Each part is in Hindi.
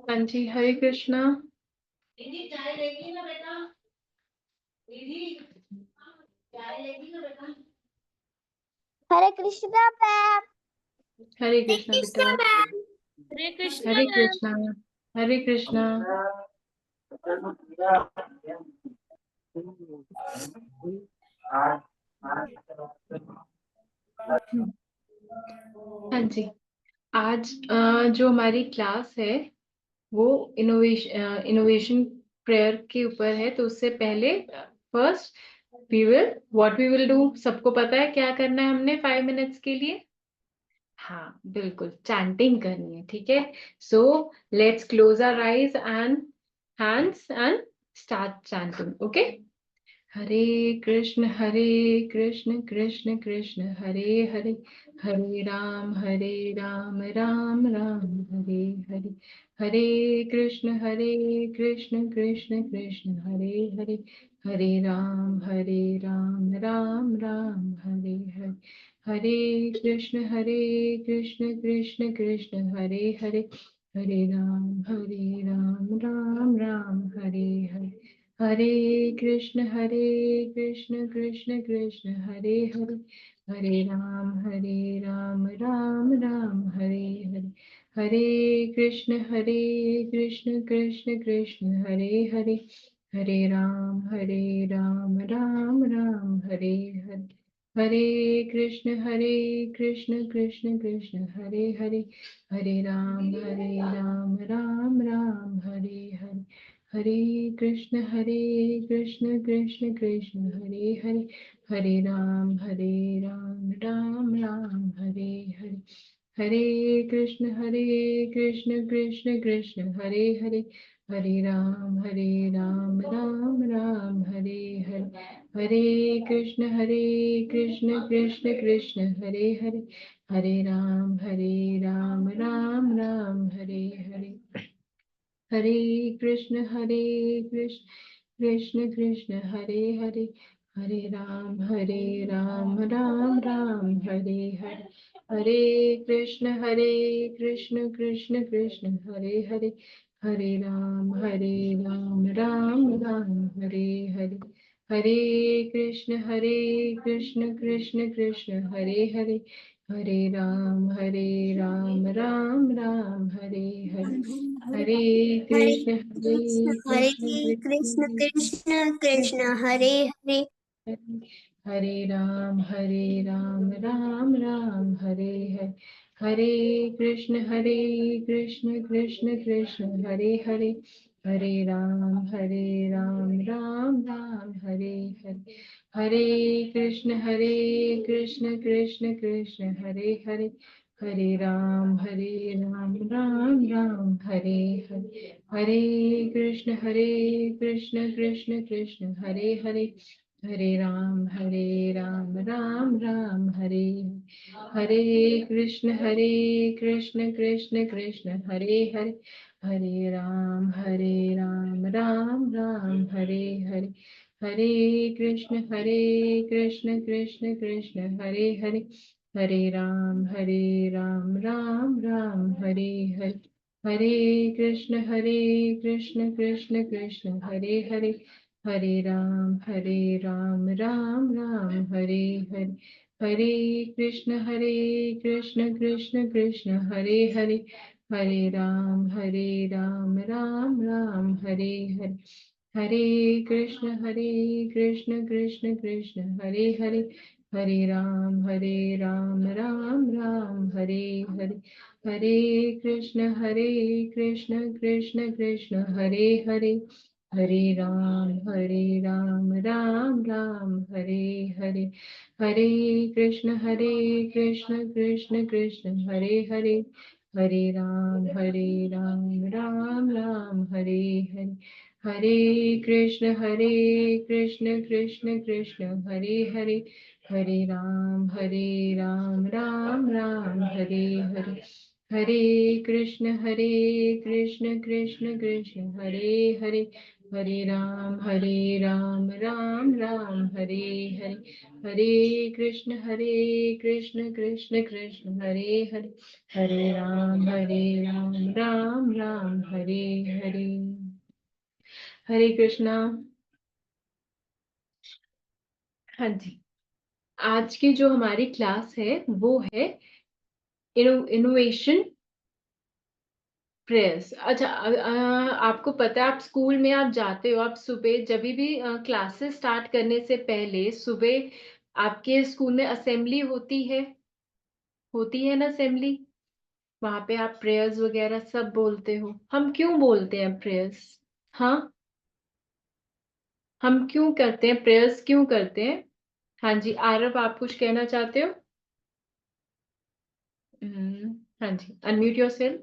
हाँ जी, हरे कृष्णा। दीदी चाय लेगी ना बेटा? दीदी चाय लेगी ना बेटा? हरे कृष्णा मैम। हरे हरे कृष्णा बेटा। कृष्णा मैम। हरे कृष्णा हरे मैम। कृष्णा। हरे कृष्णा। हाँ जी, आज जो हमारी क्लास है वो इनोवेशन प्रेयर के ऊपर है। तो उससे पहले first we will what we will do, सबको पता है क्या करना है हमने 5 मिनट्स के लिए? हाँ बिल्कुल, चैंटिंग करनी है, ठीक है। So let's close our eyes and hands and start chanting, okay. Hare Krishna Krishna Krishna Hare Hare, Hare Ram Ram Ram Hare Hare, Hare Krishna Krishna Krishna Hare Hare, Hare Ram Ram Ram Hare Hare, Hare Krishna Krishna Krishna Hare Hare, Hare Ram Ram Ram Hare Hare, Hare Krishna Krishna Krishna Hare Hare, Hare Ram Ram Ram Hare Hare, Hare Krishna Krishna Krishna Hare Hare, Hare Ram Ram Ram Hare Hare, Hare Krishna Krishna Krishna Hare Hare, Hare Ram Ram Ram Hare Hare, Hare Krishna Krishna Krishna Hare Hare, Hare Ram Ram Hare Hare, Hare Krishna Krishna Krishna Hare Hare, Hare Ram Ram Ram Hare Hare, Hare Krishna Krishna Krishna Hare Hare, Hare Ram Ram Ram Hare Hare, Hare Krishna Krishna Krishna Hare Hare, Hare Ram Ram Ram Hare Hare, Hare Krishna Krishna Krishna Hare Hare, Hare Ram Ram Ram Hare Hare, Hare Krishna Krishna Krishna Hare Hare, Hare Ram Ram Ram Hare Hare, Hare Hare Krishna Krishna Krishna Krishna Krishna Krishna Krishna Hare Hare. Hare Ram Ram Ram Hare Hare, Hare Krishna Krishna Krishna Hare Hare, Hare Ram Ram Ram Hare Hare, Hare Krishna Krishna Krishna Hare Hare, Hare Ram Ram Ram Hare Hare, Hare Krishna Krishna Krishna Hare Hare, Hare Ram Ram Ram Hare Hare, Krishna Krishna Krishna Hare Hare, Hare Ram Ram Ram Hare Hare, Hare Krishna Krishna Krishna Hare Hare, Hare Ram Ram Ram Hare Hare, Hare Krishna Krishna Krishna Hare Hare, Hare Ram Ram Ram Hare Hare, Hare Krishna Krishna Krishna Hare Hare, Hare Ram Ram Ram Hare Hare, Hare Krishna Krishna Krishna Hare Hare, Hare Ram Ram Ram Hare Hare, Hare Krishna Krishna Krishna Hare Hare, Hare Ram Ram Ram Hare Hare, Hare Krishna Krishna Krishna Hare Hare, Hare Ram Ram Ram Hare Hare, Hare Krishna Krishna Krishna Hare Hare, Hare Ram Ram Ram Hare Hare, Hare Krishna Krishna Krishna Hare Hare, Hare Ram Ram Ram Hare Hare, Hare Krishna Krishna Krishna Hare Hare, Hare Ram Ram Ram Hare Hare. हरे कृष्णा। हाँ जी। आज की जो हमारी क्लास है वो है इनोवेशन प्रेयर्स। अच्छा, आपको पता है, आप स्कूल में आप जाते हो, आप सुबह जब भी क्लासेस स्टार्ट करने से पहले सुबह आपके स्कूल में असेंबली होती है ना, असेंबली। वहां पे आप प्रेयर्स वगैरह सब बोलते हो। हम क्यों बोलते हैं प्रेयर्स? हाँ, हम क्यों करते हैं प्रेयर्स, क्यों करते हैं? हाँ जी, आरव आप कुछ कहना चाहते हो? हाँ जी, अनम्यूट योरसेल्फ।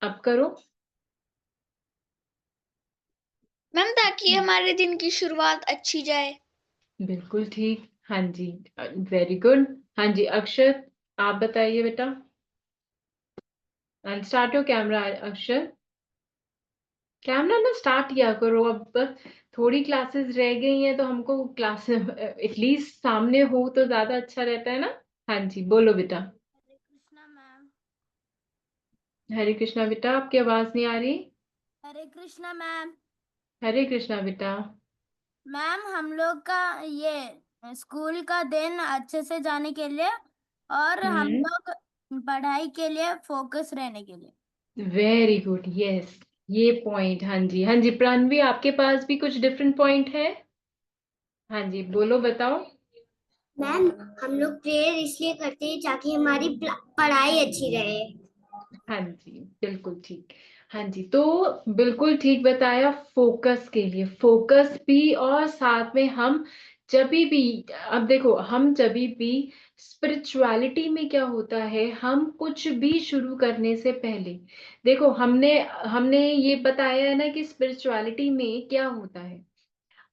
अब करो। मैम, ताकि हमारे दिन की शुरुआत अच्छी जाए। बिल्कुल ठीक। हाँ जी, वेरी गुड। हाँ जी, अक्षर आप बताइए बेटा। एंड स्टार्ट योर कैमरा अक्षर। कैमरा ना स्टार्ट किया करो अब, थोड़ी क्लासेस रह गई हैं तो हमको क्लास एटलीस्ट सामने हो तो ज्यादा अच्छा रहता है ना। हाँ जी, बोलो बेटा। हरे कृष्णा मैम। हरे कृष्णा बेटा, आपकी आवाज नहीं आ रही। हरे कृष्णा मैम। हरे कृष्णा बेटा। मैम, हम लोग का ये स्कूल का दिन अच्छे से जाने के लिए और हम हम्म, लोग पढ़ाई के लिए फोकस रहने के लिए। Very good, yes. ये पॉइंट, हाँ जी हाँ जी, प्राणवी आपके पास भी कुछ डिफरेंट पॉइंट है? हाँ जी, बोलो बताओ। मैम, हम लोग प्रेयर इसलिए करते हैं ताकि हमारी पढ़ाई अच्छी रहे। हाँ जी, बिल्कुल ठीक। हाँ जी, तो बिल्कुल ठीक बताया, फोकस के लिए, फोकस भी, और साथ में हम जब भी, अब देखो, हम जब भी स्पिरिचुअलिटी में क्या होता है, हम कुछ भी शुरू करने से पहले, देखो हमने हमने ये बताया है ना कि स्पिरिचुअलिटी में क्या होता है।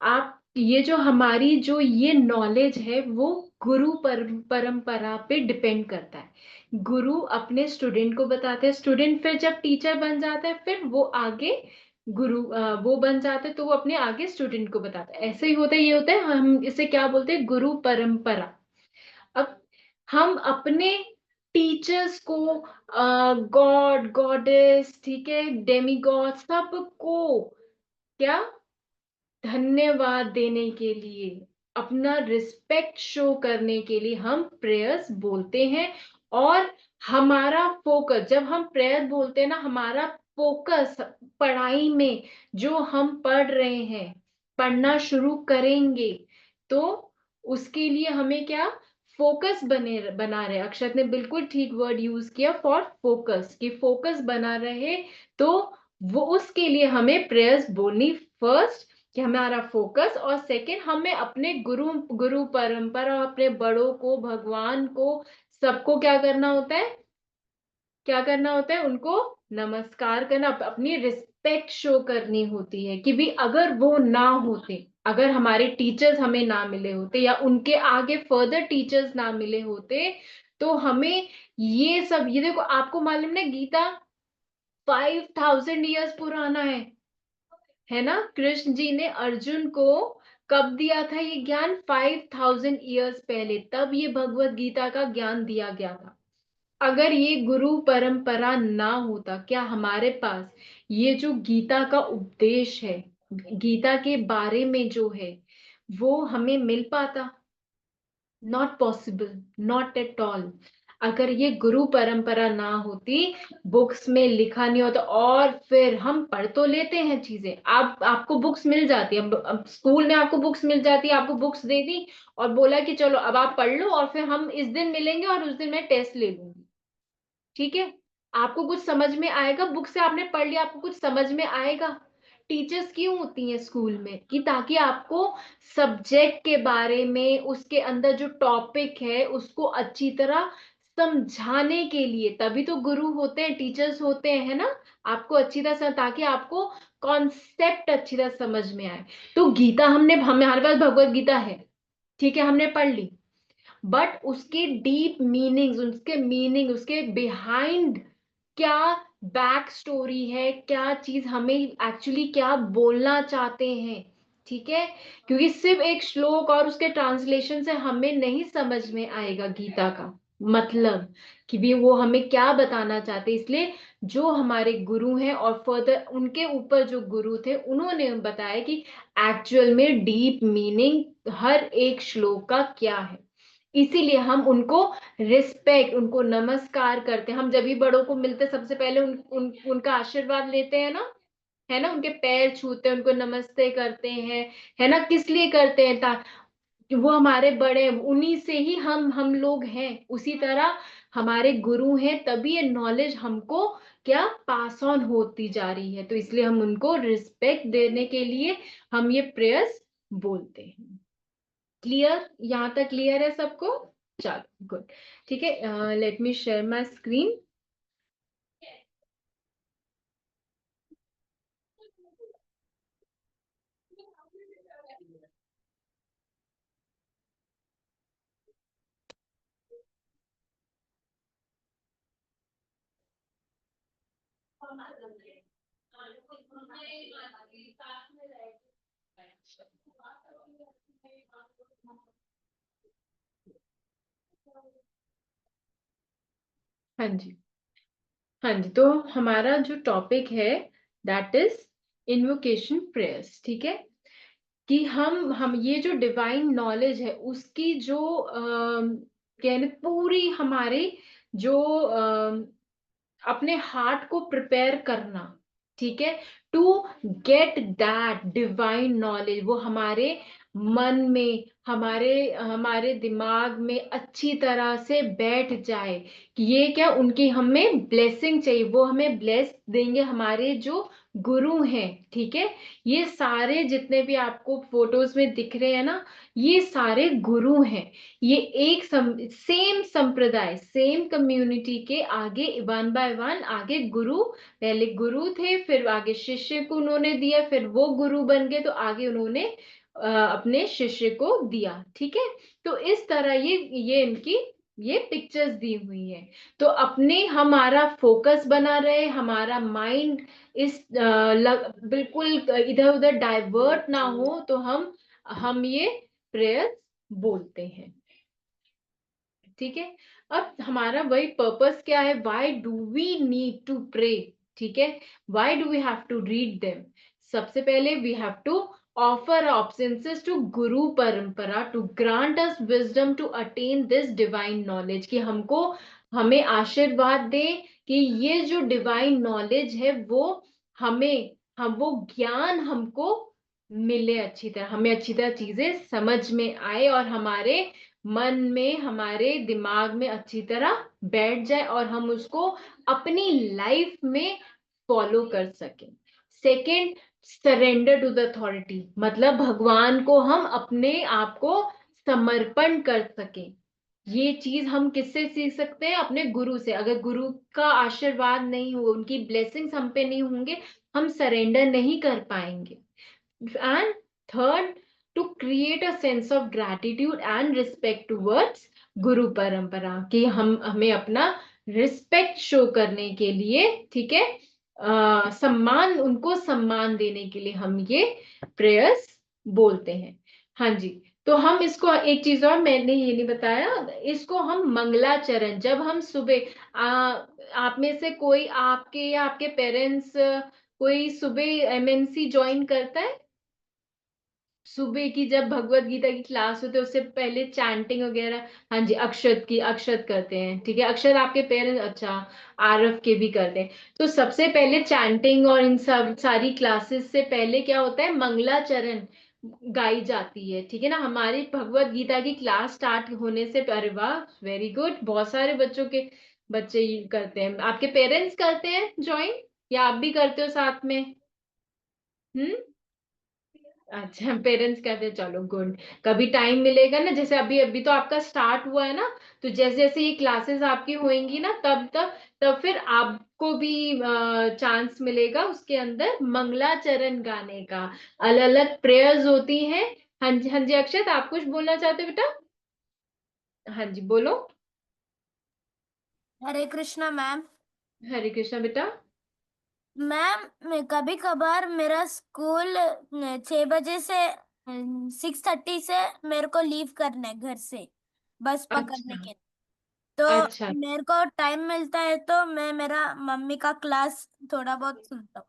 आप ये जो हमारी जो ये नॉलेज है वो परंपरा पे डिपेंड करता है। गुरु अपने स्टूडेंट को बताते हैं, स्टूडेंट फिर जब टीचर बन जाता है फिर वो आगे वो बन जाते हैं तो वो अपने आगे स्टूडेंट को बताता है। ऐसे ही होता है, ये होता है, हम इसे क्या बोलते हैं, गुरु परंपरा। अब हम अपने टीचर्स को, गॉड गॉडेस, ठीक है, डेमी गॉड, सबको क्या धन्यवाद देने के लिए, अपना रिस्पेक्ट शो करने के लिए हम प्रेयर्स बोलते हैं। और हमारा फोकस, जब हम प्रेयर बोलते हैं ना, हमारा फोकस पढ़ाई में, जो हम पढ़ रहे हैं, पढ़ना शुरू करेंगे तो उसके लिए हमें क्या, फोकस बना रहे। अक्षत ने बिल्कुल ठीक वर्ड यूज किया, फॉर फोकस, कि फोकस बना रहे। तो वो उसके लिए हमें प्रेयर्स बोलनी फर्स्ट, कि हमारा फोकस, और सेकंड हमें अपने गुरु परंपरा, अपने बड़ों को, भगवान को, सबको क्या करना होता है, क्या करना होता है, उनको नमस्कार करना, अपनी रिस्पेक्ट शो करनी होती है। कि भी अगर वो ना होते, अगर हमारे टीचर्स हमें ना मिले होते या उनके आगे फर्दर टीचर्स ना मिले होते, तो हमें ये सब, ये देखो आपको मालूम ना, गीता 5000 ईयर्स पुराना है ना। कृष्ण जी ने अर्जुन को कब दिया था ये ज्ञान? 5000 ईयर्स पहले, तब ये भगवत गीता का ज्ञान दिया गया था। अगर ये गुरु परंपरा ना होता, क्या हमारे पास ये जो गीता का उपदेश है, गीता के बारे में जो है, वो हमें मिल पाता? Not possible, not at all. अगर ये गुरु परंपरा ना होती, बुक्स में लिखा नहीं होता, और फिर हम पढ़ तो लेते हैं चीजें, आप आपको बुक्स मिल जाती है, अब स्कूल में आपको बुक्स मिल जाती है, आपको बुक्स दे दी और बोला कि चलो अब आप पढ़ लो और फिर हम इस दिन मिलेंगे और उस दिन मैं टेस्ट ले लूंगी, ठीक है। आपको कुछ समझ में आएगा? बुक से आपने पढ़ लिया, आपको कुछ समझ में आएगा? टीचर्स क्यों होती हैं स्कूल में? कि ताकि आपको सब्जेक्ट के बारे में, उसके अंदर जो टॉपिक है उसको अच्छी तरह समझाने के लिए, तभी तो गुरु होते हैं, टीचर्स होते हैं, है ना, आपको अच्छी तरह, ताकि आपको कॉन्सेप्ट अच्छी तरह समझ में आए। तो गीता हमारे पास भगवत गीता है, ठीक है, हमने पढ़ ली, बट उसके डीप मीनिंग्स, उसके मीनिंग, उसके बिहाइंड क्या बैक स्टोरी है, क्या चीज हमें एक्चुअली क्या बोलना चाहते हैं, ठीक है, क्योंकि सिर्फ एक श्लोक और उसके ट्रांसलेशन से हमें नहीं समझ में आएगा गीता का मतलब, कि भी वो हमें क्या बताना चाहते, इसलिए जो हमारे गुरु हैं और फर्दर उनके ऊपर जो गुरु थे उन्होंने बताया कि एक्चुअल में डीप मीनिंग हर एक श्लोक का क्या है। इसीलिए हम उनको रिस्पेक्ट, उनको नमस्कार करते हैं। हम जब भी बड़ों को मिलते सबसे पहले उनका आशीर्वाद लेते हैं ना, है ना, उनके पैर छूते हैं, उनको नमस्ते करते हैं, है ना, किस लिए करते हैं, कि वो हमारे बड़े, उन्हीं से ही हम लोग हैं, उसी तरह हमारे गुरु हैं, तभी ये नॉलेज हमको क्या पास ऑन होती जा रही है, तो इसलिए हम उनको रिस्पेक्ट देने के लिए हम ये प्रेयर्स बोलते हैं। क्लियर, यहाँ तक क्लियर है सबको? चलो गुड, ठीक है, let me share my screen. हाँ जी, हाँ जी, तो हमारा जो टॉपिक है दैट इज इन्वोकेशन प्रेयर्स, ठीक है, कि हम ये जो डिवाइन नॉलेज है उसकी जो कहने पूरी हमारे जो अपने हार्ट को प्रिपेयर करना, ठीक है, to get that divine knowledge, वो हमारे मन में, हमारे हमारे दिमाग में अच्छी तरह से बैठ जाए, कि ये क्या उनकी हमें ब्लेसिंग चाहिए, वो हमें ब्लेस देंगे, हमारे जो गुरु हैं, ठीक है, ये सारे जितने भी आपको फोटोज में दिख रहे हैं ना, ये सारे गुरु हैं, ये एक सेम संप्रदाय, सेम कम्युनिटी के आगे वन बाय वन आगे गुरु, पहले गुरु थे, फिर आगे शिष्य को उन्होंने दिया, फिर वो गुरु बन गए, तो आगे उन्होंने अपने शिष्य को दिया, ठीक है, तो इस तरह ये इनकी ये पिक्चर्स दी हुई है, तो अपने हमारा फोकस बना रहे, हमारा माइंड इस बिल्कुल इधर उधर डाइवर्ट ना हो, तो हम ये प्रेयर्स बोलते हैं, ठीक है। अब हमारा वही पर्पस क्या है, why do we need to pray, ठीक है, why do we have to read them, सबसे पहले we have to offer obeisances to guru parampara to grant us wisdom to attain this divine knowledge, कि हमको हमें आशीर्वाद दे कि ये जो डिवाइन नॉलेज है वो हमें, हम वो ज्ञान हमको मिले, अच्छी तरह हमें अच्छी तरह चीजें समझ में आए और हमारे मन में, हमारे दिमाग में अच्छी तरह बैठ जाए और हम उसको अपनी लाइफ में फॉलो कर सकें। Second, surrender to the authority, मतलब भगवान को हम अपने आप को समर्पण कर सकें। ये चीज हम किससे सीख सकते हैं? अपने गुरु से। अगर गुरु का आशीर्वाद नहीं हो, उनकी ब्लेसिंग्स हम पे नहीं होंगे, हम सरेंडर नहीं कर पाएंगे। And third, to create a sense of gratitude and respect towards गुरु परंपरा, कि हम हमें अपना रिस्पेक्ट शो करने के लिए, ठीक है, सम्मान, उनको सम्मान देने के लिए हम ये प्रेयर्स बोलते हैं। हाँ जी, तो हम इसको एक चीज और मैंने ये नहीं बताया, इसको हम मंगलाचरण, जब हम सुबह आप में से कोई, आपके या आपके पेरेंट्स कोई सुबह एमएनसी ज्वाइन करता है? सुबह की जब भगवत गीता की क्लास होती है उससे पहले चैंटिंग वगैरह, हाँ जी, अक्षत की, अक्षत करते हैं, ठीक है, अक्षत आपके पेरेंट्स, अच्छा, आरव के भी करते हैं, तो सबसे पहले चैंटिंग और इन सब सारी क्लासेस से पहले क्या होता है, मंगलाचरण गाई जाती है, ठीक है ना, हमारी भगवत गीता की क्लास स्टार्ट होने से, अरे वाह, वेरी गुड, बहुत सारे बच्चे ये करते हैं, आपके पेरेंट्स करते हैं ज्वाइन, या आप भी करते हो साथ में? हम्म, अच्छा, पेरेंट्स कहते हैं, चलो गुड। कभी टाइम मिलेगा ना, जैसे अभी अभी तो आपका स्टार्ट हुआ है ना, तो जैसे जैसे ये क्लासेस आपकी होंगी ना, तब तब तब फिर आपको भी चांस मिलेगा उसके अंदर मंगलाचरण गाने का। अलग अलग प्रेयर्स होती हैं। हाँ जी, हाँ जी, अक्षत आप कुछ बोलना चाहते हो बेटा? हाँ जी, बोलो। हरे कृष्णा मैम। हरे कृष्णा बेटा। मैम कभी कभार मेरा स्कूल 6 बजे से 6:30 से मेरे को लीव करना है घर से बस पकड़ने अच्छा, के। तो अच्छा। मेरे को टाइम मिलता है तो मैं मेरा मम्मी का क्लास थोड़ा बहुत सुनता हूँ।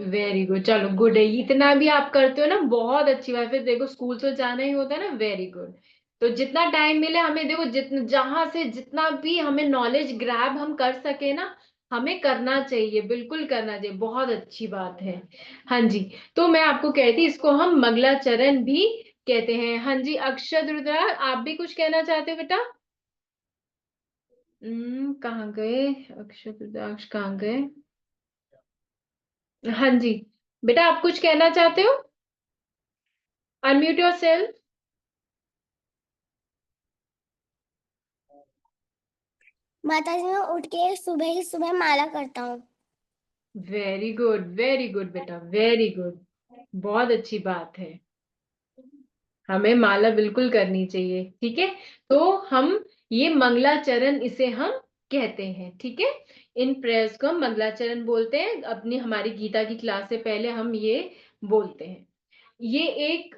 वेरी गुड, चलो गुड है, इतना भी आप करते हो ना, बहुत अच्छी बात। फिर देखो स्कूल तो जाना ही होता है ना, वेरी गुड। तो जितना टाइम मिले हमें, देखो जितना जहां से जितना भी हमें नॉलेज ग्रैब हम कर सके ना, हमें करना चाहिए, बिल्कुल करना चाहिए, बहुत अच्छी बात है। हाँ जी। तो मैं आपको कहती, इसको हम मंगलाचरण भी कहते हैं। हाँ जी, अक्षत रुद्रा, आप भी कुछ कहना चाहते हो बेटा? कहाँ गए? अक्षत रुद्राक्ष कहाँ गए? हाँ जी, बेटा आप कुछ कहना चाहते हो? Unmute your self. माता जी मैं उठ के सुबह ही सुबह माला करता हूँ। वेरी गुड बेटा, वेरी गुड। बहुत अच्छी बात है, हमें माला बिल्कुल करनी चाहिए, ठीक है। तो हम ये मंगलाचरण इसे हम कहते हैं, ठीक है। इन प्रेयर्स को हम मंगलाचरण बोलते हैं, अपनी हमारी गीता की क्लास से पहले हम ये बोलते हैं। ये एक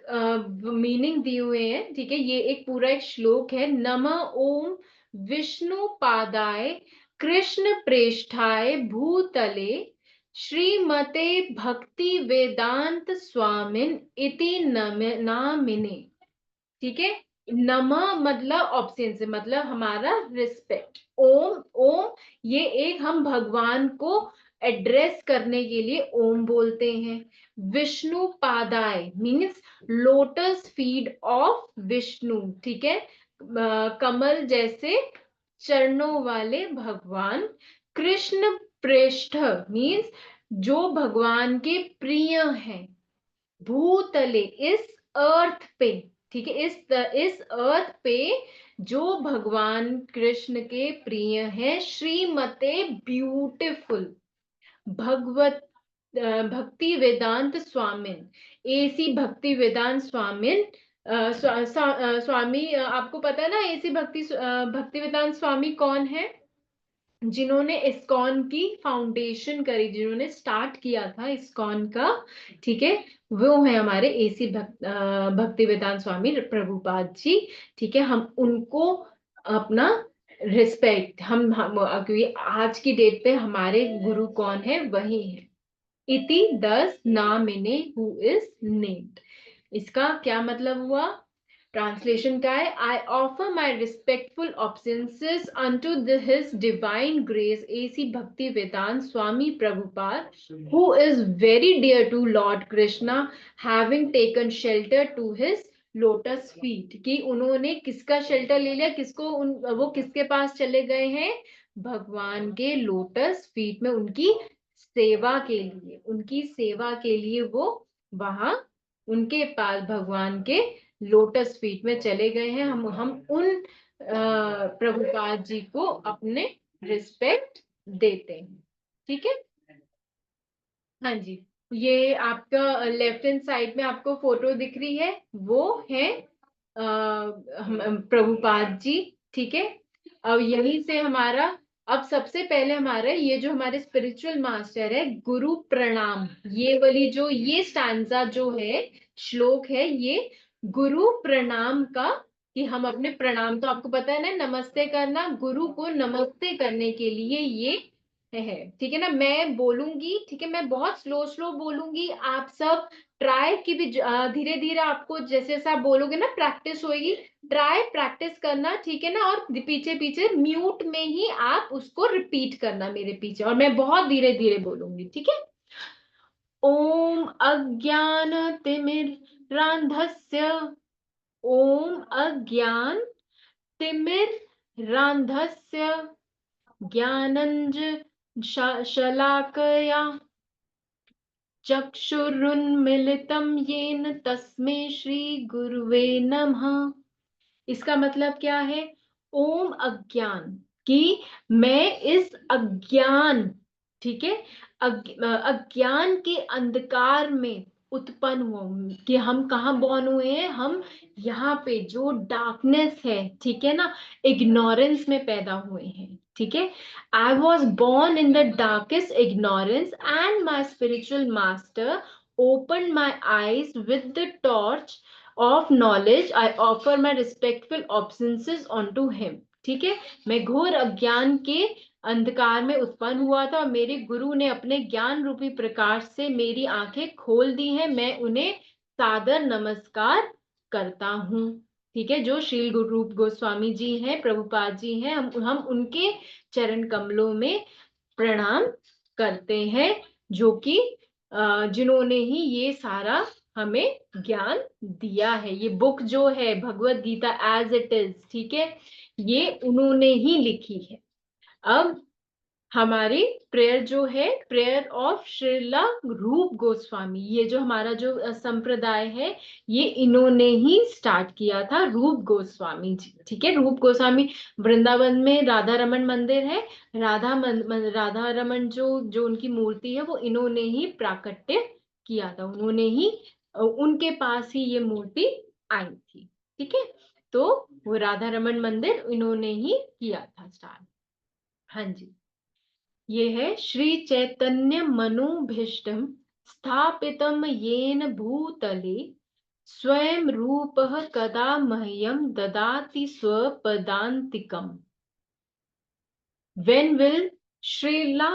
मीनिंग दिए हुए हैं, ठीक है। ये एक पूरा एक श्लोक है। नमः ओम विष्णु पादाय कृष्ण प्रेष्ठाय भूतले श्रीमते भक्ति वेदांत स्वामिन इति नामिने, ठीक है। नमः मतलब ऑप्शन से, मतलब हमारा रिस्पेक्ट। ओम, ओम ये एक हम भगवान को एड्रेस करने के लिए ओम बोलते हैं। विष्णु पादाय means lotus feet of Vishnu, ठीक है। कमल जैसे चरणों वाले भगवान। कृष्ण प्रेष्ठ मीन्स जो भगवान के प्रिय हैं। भूतले इस अर्थ पे, ठीक है, इस अर्थ पे जो भगवान कृष्ण के प्रिय हैं। श्रीमते ब्यूटिफुल भगवत भक्ति वेदांत स्वामिन, एसी भक्ति वेदांत स्वामिन। स्वामी, आपको पता है ना एसी भक्ति वेदांत स्वामी कौन है? जिन्होंने इस्कॉन की फाउंडेशन करी, जिन्होंने स्टार्ट किया था इस्कॉन का, ठीक है। वो है हमारे एसी भक्ति वेदांत स्वामी प्रभुपाद जी, ठीक है। हम उनको अपना रिस्पेक्ट, हम क्योंकि आज की डेट पे हमारे गुरु कौन है? वही है। इति 10 नामिने हु इज नेम्ड। इसका क्या मतलब हुआ? ट्रांसलेशन का है, I offer my respectful obeisances unto his divine grace A C Bhakti Vedanta Swami Prabhupada, who is very dear to Lord Krishna, having taken shelter to his lotus feet. कि उन्होंने किसका शेल्टर ले लिया? किसको वो किसके पास चले गए हैं? भगवान के लोटस फीट में, उनकी सेवा के लिए, उनकी सेवा के लिए वो वहां उनके पास भगवान के लोटस फीट में चले गए हैं। हम उन प्रभुपाद जी को अपने रिस्पेक्ट देते हैं, ठीक है। हाँ जी। ये आपका लेफ्ट हैंड साइड में आपको फोटो दिख रही है, वो है प्रभुपाद जी, ठीक है। अब यहीं से हमारा, अब सबसे पहले हमारा ये जो हमारे स्पिरिचुअल मास्टर है, गुरु प्रणाम, ये वाली जो ये स्टैंजा जो है, श्लोक है ये गुरु प्रणाम का। कि हम अपने प्रणाम, तो आपको पता है ना नमस्ते करना, गुरु को नमस्ते करने के लिए ये है, ठीक है ना। मैं बोलूंगी, ठीक है, मैं बहुत स्लो स्लो बोलूंगी, आप सब ट्राई की भी धीरे धीरे आपको जैसे जैसे आप बोलोगे ना प्रैक्टिस होगी। ट्राई प्रैक्टिस करना, ठीक है ना। और पीछे पीछे म्यूट में ही आप उसको रिपीट करना मेरे पीछे, और मैं बहुत धीरे धीरे बोलूंगी, ठीक है। ओम अज्ञान तिमिरांधस्य, ओम अज्ञान तिमिरांधस्य ज्ञानंज शलाकया चक्षुरुन्मिलितं येन तस्मै श्री गुरुवे नमः। इसका मतलब क्या है? ओम अज्ञान, कि मैं इस अज्ञान, ठीक है, अज्ञान के अंधकार में उत्पन्न हुआ हूं। कि हम कहाँ बॉर्न हुए हैं? हम यहाँ पे जो डार्कनेस है, ठीक है ना, इग्नोरेंस में पैदा हुए हैं, ठीक है। I was born in the darkest ignorance and my spiritual master opened my eyes with the torch of knowledge. I offer my respectful obeisances unto him. ठीक है, मैं घोर अज्ञान के अंधकार में उत्पन्न हुआ था और मेरे गुरु ने अपने ज्ञान रूपी प्रकाश से मेरी आंखें खोल दी हैं। मैं उन्हें सादर नमस्कार करता हूँ। ठीक है, जो श्री गुरु रूप गोस्वामी जी हैं, प्रभुपाद जी हैं, हम उनके चरण कमलों में प्रणाम करते हैं, जो कि जिन्होंने ही ये सारा हमें ज्ञान दिया है। ये बुक जो है Bhagavad Gita as it is, ठीक है, ये उन्होंने ही लिखी है। अब हमारी प्रेयर जो है, प्रेयर ऑफ श्रीला रूप गोस्वामी, ये जो हमारा जो संप्रदाय है, ये इन्होंने ही स्टार्ट किया था, रूप गोस्वामी जी। ठीक है, रूप गोस्वामी, वृंदावन में राधा रमन मंदिर है। राधा रमन जो उनकी मूर्ति है, वो इन्होंने ही प्राकट्य किया था। उन्होंने ही, उनके पास ही ये मूर्ति आई थी। ठीक है, तो वो राधा रमन मंदिर इन्होंने ही किया था स्टार्ट। हाँ जी, ये है श्री चैतन्य मनोभीष्टम स्थापितम येन भूतले स्वयं रूपः कदा मह्यम ददाति स्वपदान्तिकम्। When will Srila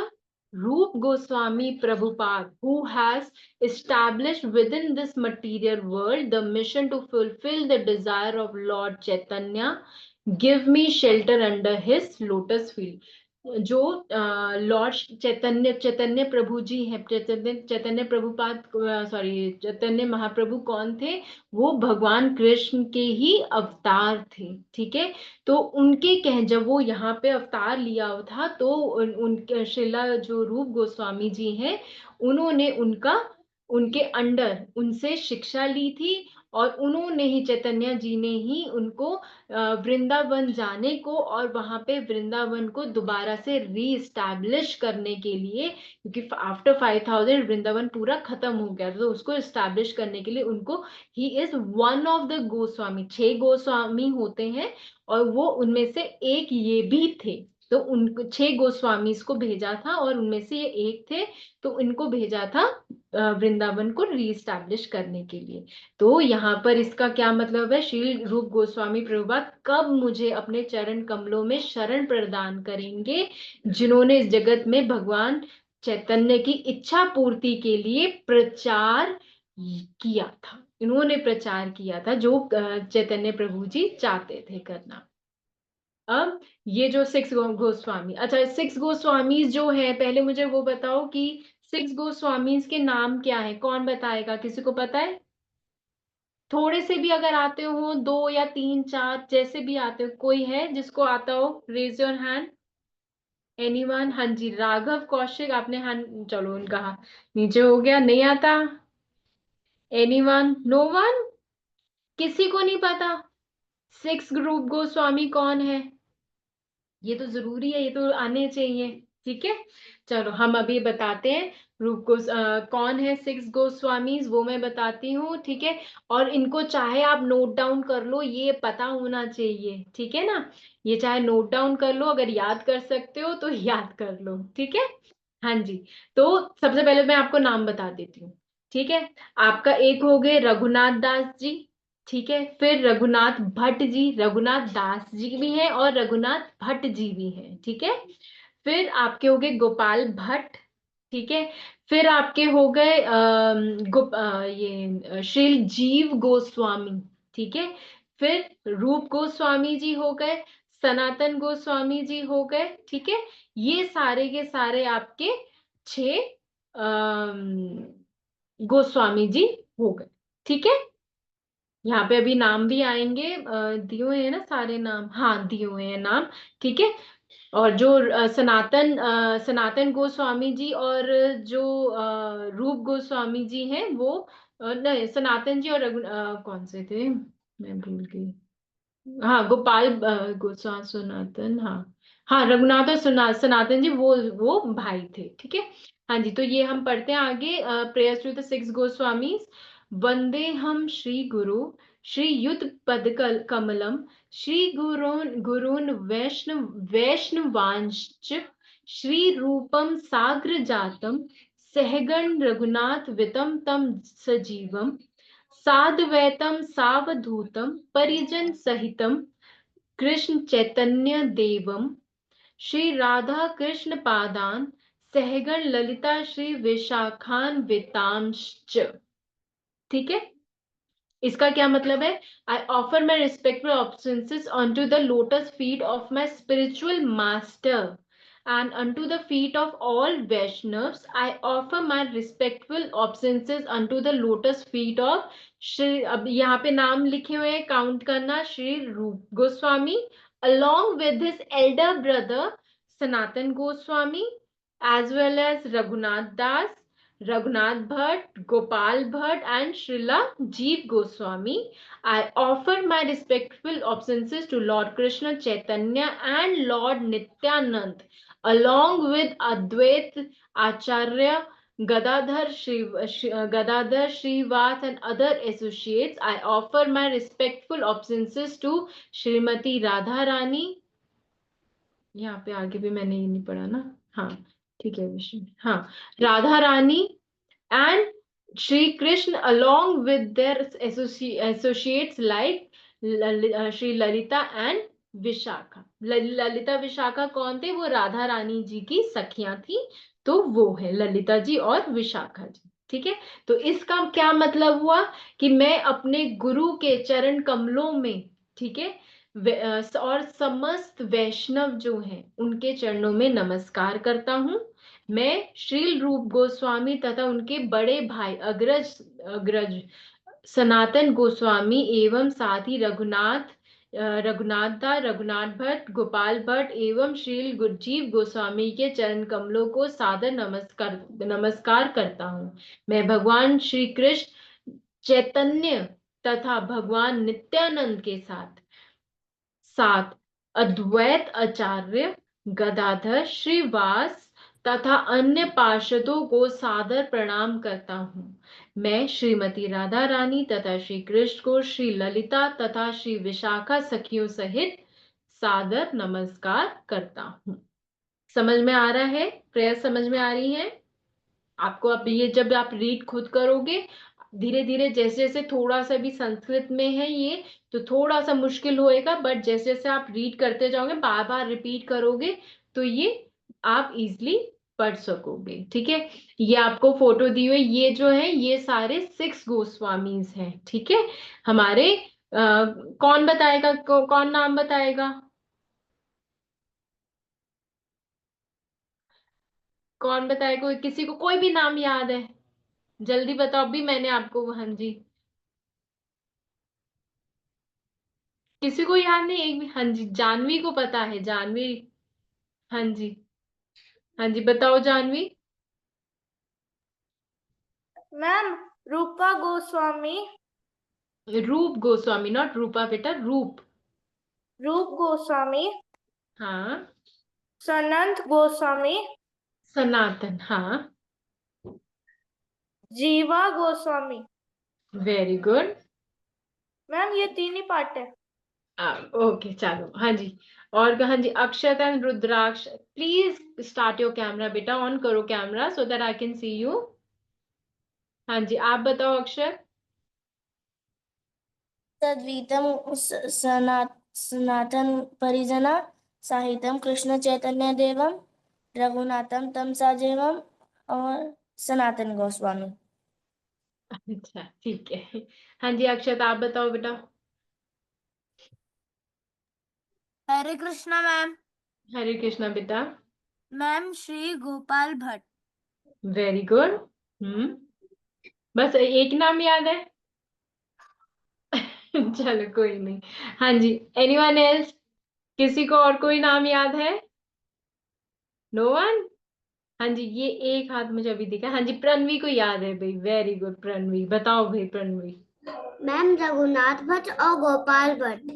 Rup Goswami Prabhupada, who has established within this material world the mission to fulfill the desire of Lord Chaitanya, give me shelter under his lotus feet? जो लॉर्ड चैतन्य प्रभु जी हैं, चैतन्य प्रभुपाद, सॉरी, चैतन्य महाप्रभु कौन थे? वो भगवान कृष्ण के ही अवतार थे। ठीक है, तो उनके जब वो यहाँ पे अवतार लिया था, तो उनके श्रीला जो रूप गोस्वामी जी हैं, उन्होंने उनके अंडर उनसे शिक्षा ली थी। और उन्होंने ही, चैतन्य जी ने ही उनको वृंदावन जाने को और वहां पे वृंदावन को दोबारा से रीस्टैब्लिश करने के लिए, क्योंकि आफ्टर 5000 वृंदावन पूरा खत्म हो गया, तो उसको इस्टेब्लिश करने के लिए उनको, he is one of the Goswami. 6 Goswami होते हैं और वो उनमें से एक ये भी थे। तो उनको 6 गोस्वामी को भेजा था और उनमें से ये एक थे, तो इनको भेजा था वृंदावन को रीस्टैब्लिश करने के लिए। तो यहाँ पर इसका क्या मतलब है? श्री रूप गोस्वामी प्रभुपाद कब मुझे अपने चरण कमलों में शरण प्रदान करेंगे, जिन्होंने इस जगत में भगवान चैतन्य की इच्छा पूर्ति के लिए प्रचार किया था। इन्होंने प्रचार किया था जो चैतन्य प्रभु जी चाहते थे करना। अब ये जो 6 गोस्वामी, अच्छा 6 गोस्वामी जो है, पहले मुझे वो बताओ कि 6 गोस्वामी के नाम क्या है? कौन बताएगा? किसी को पता है? थोड़े से भी अगर आते हो, 2 या 3 4 जैसे भी आते हो, कोई है जिसको आता हो? Raise your hand. एनीवन? हाँ जी, राघव कौशिक, आपने हैंड, चलो उनका हाथ नीचे हो गया। नहीं आता? एनीवन? No one? किसी को नहीं पता 6 ग्रुप गोस्वामी कौन है? ये तो जरूरी है, ये तो आने चाहिए। ठीक है, चलो हम अभी बताते हैं कौन है 6 गोस्वामीज, वो मैं बताती हूँ। ठीक है, और इनको चाहे आप नोट डाउन कर लो, ये पता होना चाहिए। ठीक है ना, ये चाहे नोट डाउन कर लो, अगर याद कर सकते हो तो याद कर लो। ठीक है, हाँ जी। तो सबसे पहले मैं आपको नाम बता देती हूँ। ठीक है, आपका एक हो गए रघुनाथ दास जी। ठीक है, फिर रघुनाथ भट्ट जी, रघुनाथ दास जी भी हैं और रघुनाथ भट्ट जी भी हैं। ठीक है, फिर आपके हो गए गोपाल भट्ट। ठीक है, फिर आपके हो गए श्री जीव गोस्वामी। ठीक है, फिर रूप गोस्वामी जी हो गए, सनातन गोस्वामी जी हो गए। ठीक है, ये सारे के सारे आपके 6 गोस्वामी जी हो गए। ठीक है, यहाँ पे अभी नाम भी आएंगे, दिए हुए हैं ना सारे नाम? हाँ, दिए हुए हैं नाम। ठीक है, और जो सनातन गोस्वामी जी और जो रूप गोस्वामी जी हैं वो नहीं, सनातन जी और कौन से थे, मैं भूल गई। हाँ, गोपाल गोस्वामी सनातन, हाँ। हाँ, रघुनाथ और सनातन जी वो भाई थे, ठीक है। हाँ जी, तो ये हम पढ़ते हैं आगे। Prayers to the six Goswami. वंदे हम श्री गुरु श्री युत पद कमलम श्री गुरून् वैष्णवांश्च श्री रूपम साग्र जातम सहगण रघुनाथ वितम तम सजीवम साद्वैतम सावधूतम परिजन सहितम कृष्ण चैतन्य देवम श्री राधा कृष्ण पादान सहगण ललिता श्री विशाखान वितांश्च। ठीक है, इसका क्या मतलब है? I offer my respectful obeisances on to the lotus feet of my spiritual master and unto the feet of all Vaishnavas, I offer my respectful obeisances unto the lotus feet of Shri, अब यहाँ पे नाम लिखे हुए हैं, काउंट करना, श्री रूप Goswami along with his elder brother Sanatan Goswami as well as Raghunath Das, Raghunath Bhatt, Gopal Bhatt, and Srila Jeev Goswami. I offer my respectful obeisances to Lord Krishna Chaitanya and Lord Nityanand, along with Advait Acharya, Gadadhar Srivas and other associates. I offer my respectful obeisances to Srimati Radharani. यहाँ पे आगे भी मैंने ये नहीं पढ़ा ना, हाँ ठीक है विष्णु, हाँ, Radha Rani and Sri Krishna along with their associates like Sri Lalita and Vishakha. Lalita Vishakha कौन थे? वो राधा रानी जी की सखियां थी, तो वो है ललिता जी और विशाखा जी। ठीक है, तो इसका क्या मतलब हुआ कि मैं अपने गुरु के चरण कमलों में, ठीक है, और समस्त वैष्णव जो हैं उनके चरणों में नमस्कार करता हूं। मैं श्रील रूप गोस्वामी तथा उनके बड़े भाई अग्रज अग्रज सनातन गोस्वामी एवं साथ ही रघुनाथ दा, रघुनाथ भट्ट, गोपाल भट्ट एवं श्रील गुरजीव गोस्वामी के चरण कमलों को सादर नमस्कार करता हूँ। मैं भगवान श्री कृष्ण चैतन्य तथा भगवान नित्यानंद के साथ साथ अद्वैत आचार्य गदाधर श्रीवास तथा अन्य पार्षदों को सादर प्रणाम करता हूँ। मैं श्रीमती राधा रानी तथा श्री कृष्ण को श्री ललिता तथा श्री विशाखा सखियों सहित सादर नमस्कार करता हूँ। समझ में आ रहा है? प्रेयर समझ में आ रही है आपको? अब ये जब आप रीड खुद करोगे, धीरे धीरे जैसे जैसे थोड़ा सा भी संस्कृत में है ये, तो थोड़ा सा मुश्किल होएगा, बट जैसे जैसे आप रीड करते जाओगे, बार बार रिपीट करोगे, तो ये आप इजिली पढ़ सकोगे। ठीक है, ये आपको फोटो दी हुई, ये जो है ये सारे सिक्स गोस्वामीज हैं। ठीक है, हमारे कौन बताएगा, कौन नाम बताएगा? कौन बताएगा? किसी को कोई भी नाम याद है? जल्दी बताओ, अभी मैंने आपको, हाँ जी, किसी को याद नहीं? एक भी, हाँ जी, जानवी को पता है, जानवी। हाँ जी, हाँ जी, बताओ जानवी। मैम रूपा गोस्वामी, रूप गोस्वामी, नॉट रूपा बेटा, रूप। रूप गोस्वामी, हाँ। सनंत गोस्वामी, सनातन, हाँ। जीवा गोस्वामी। Very good. मैम ये तीन ही पार्ट है। ओके, चलो, हाँ जी। और हाँ जी, Akshat and Rudraksh, please start your camera बेटा, ऑन करो camera so that I can see you. हाँ जी, आप बताओ अक्षर। तद्वीतम सनातन परिजना साहित्यम कृष्ण चैतन्य देवम रघुनाथम तम साजेवम और सनातन गोस्वामी। अच्छा, ठीक है। हाँ जी, अक्षत आप बताओ बेटा। हरे कृष्णा मैम। हरे कृष्णा बेटा। Ma'am Shri Gopal Bhatt. Very good. बस एक नाम याद है? चलो कोई नहीं। हाँ जी, एनीवन एल्स? किसी को और कोई नाम याद है? No one. हाँ जी, ये एक हाथ मुझे अभी दिखा। हाँ जी, प्रणवी को याद है भाई, वेरी गुड प्रणवी, बताओ भाई प्रणवी। मैम रघुनाथ भट्ट और गोपाल भट्ट।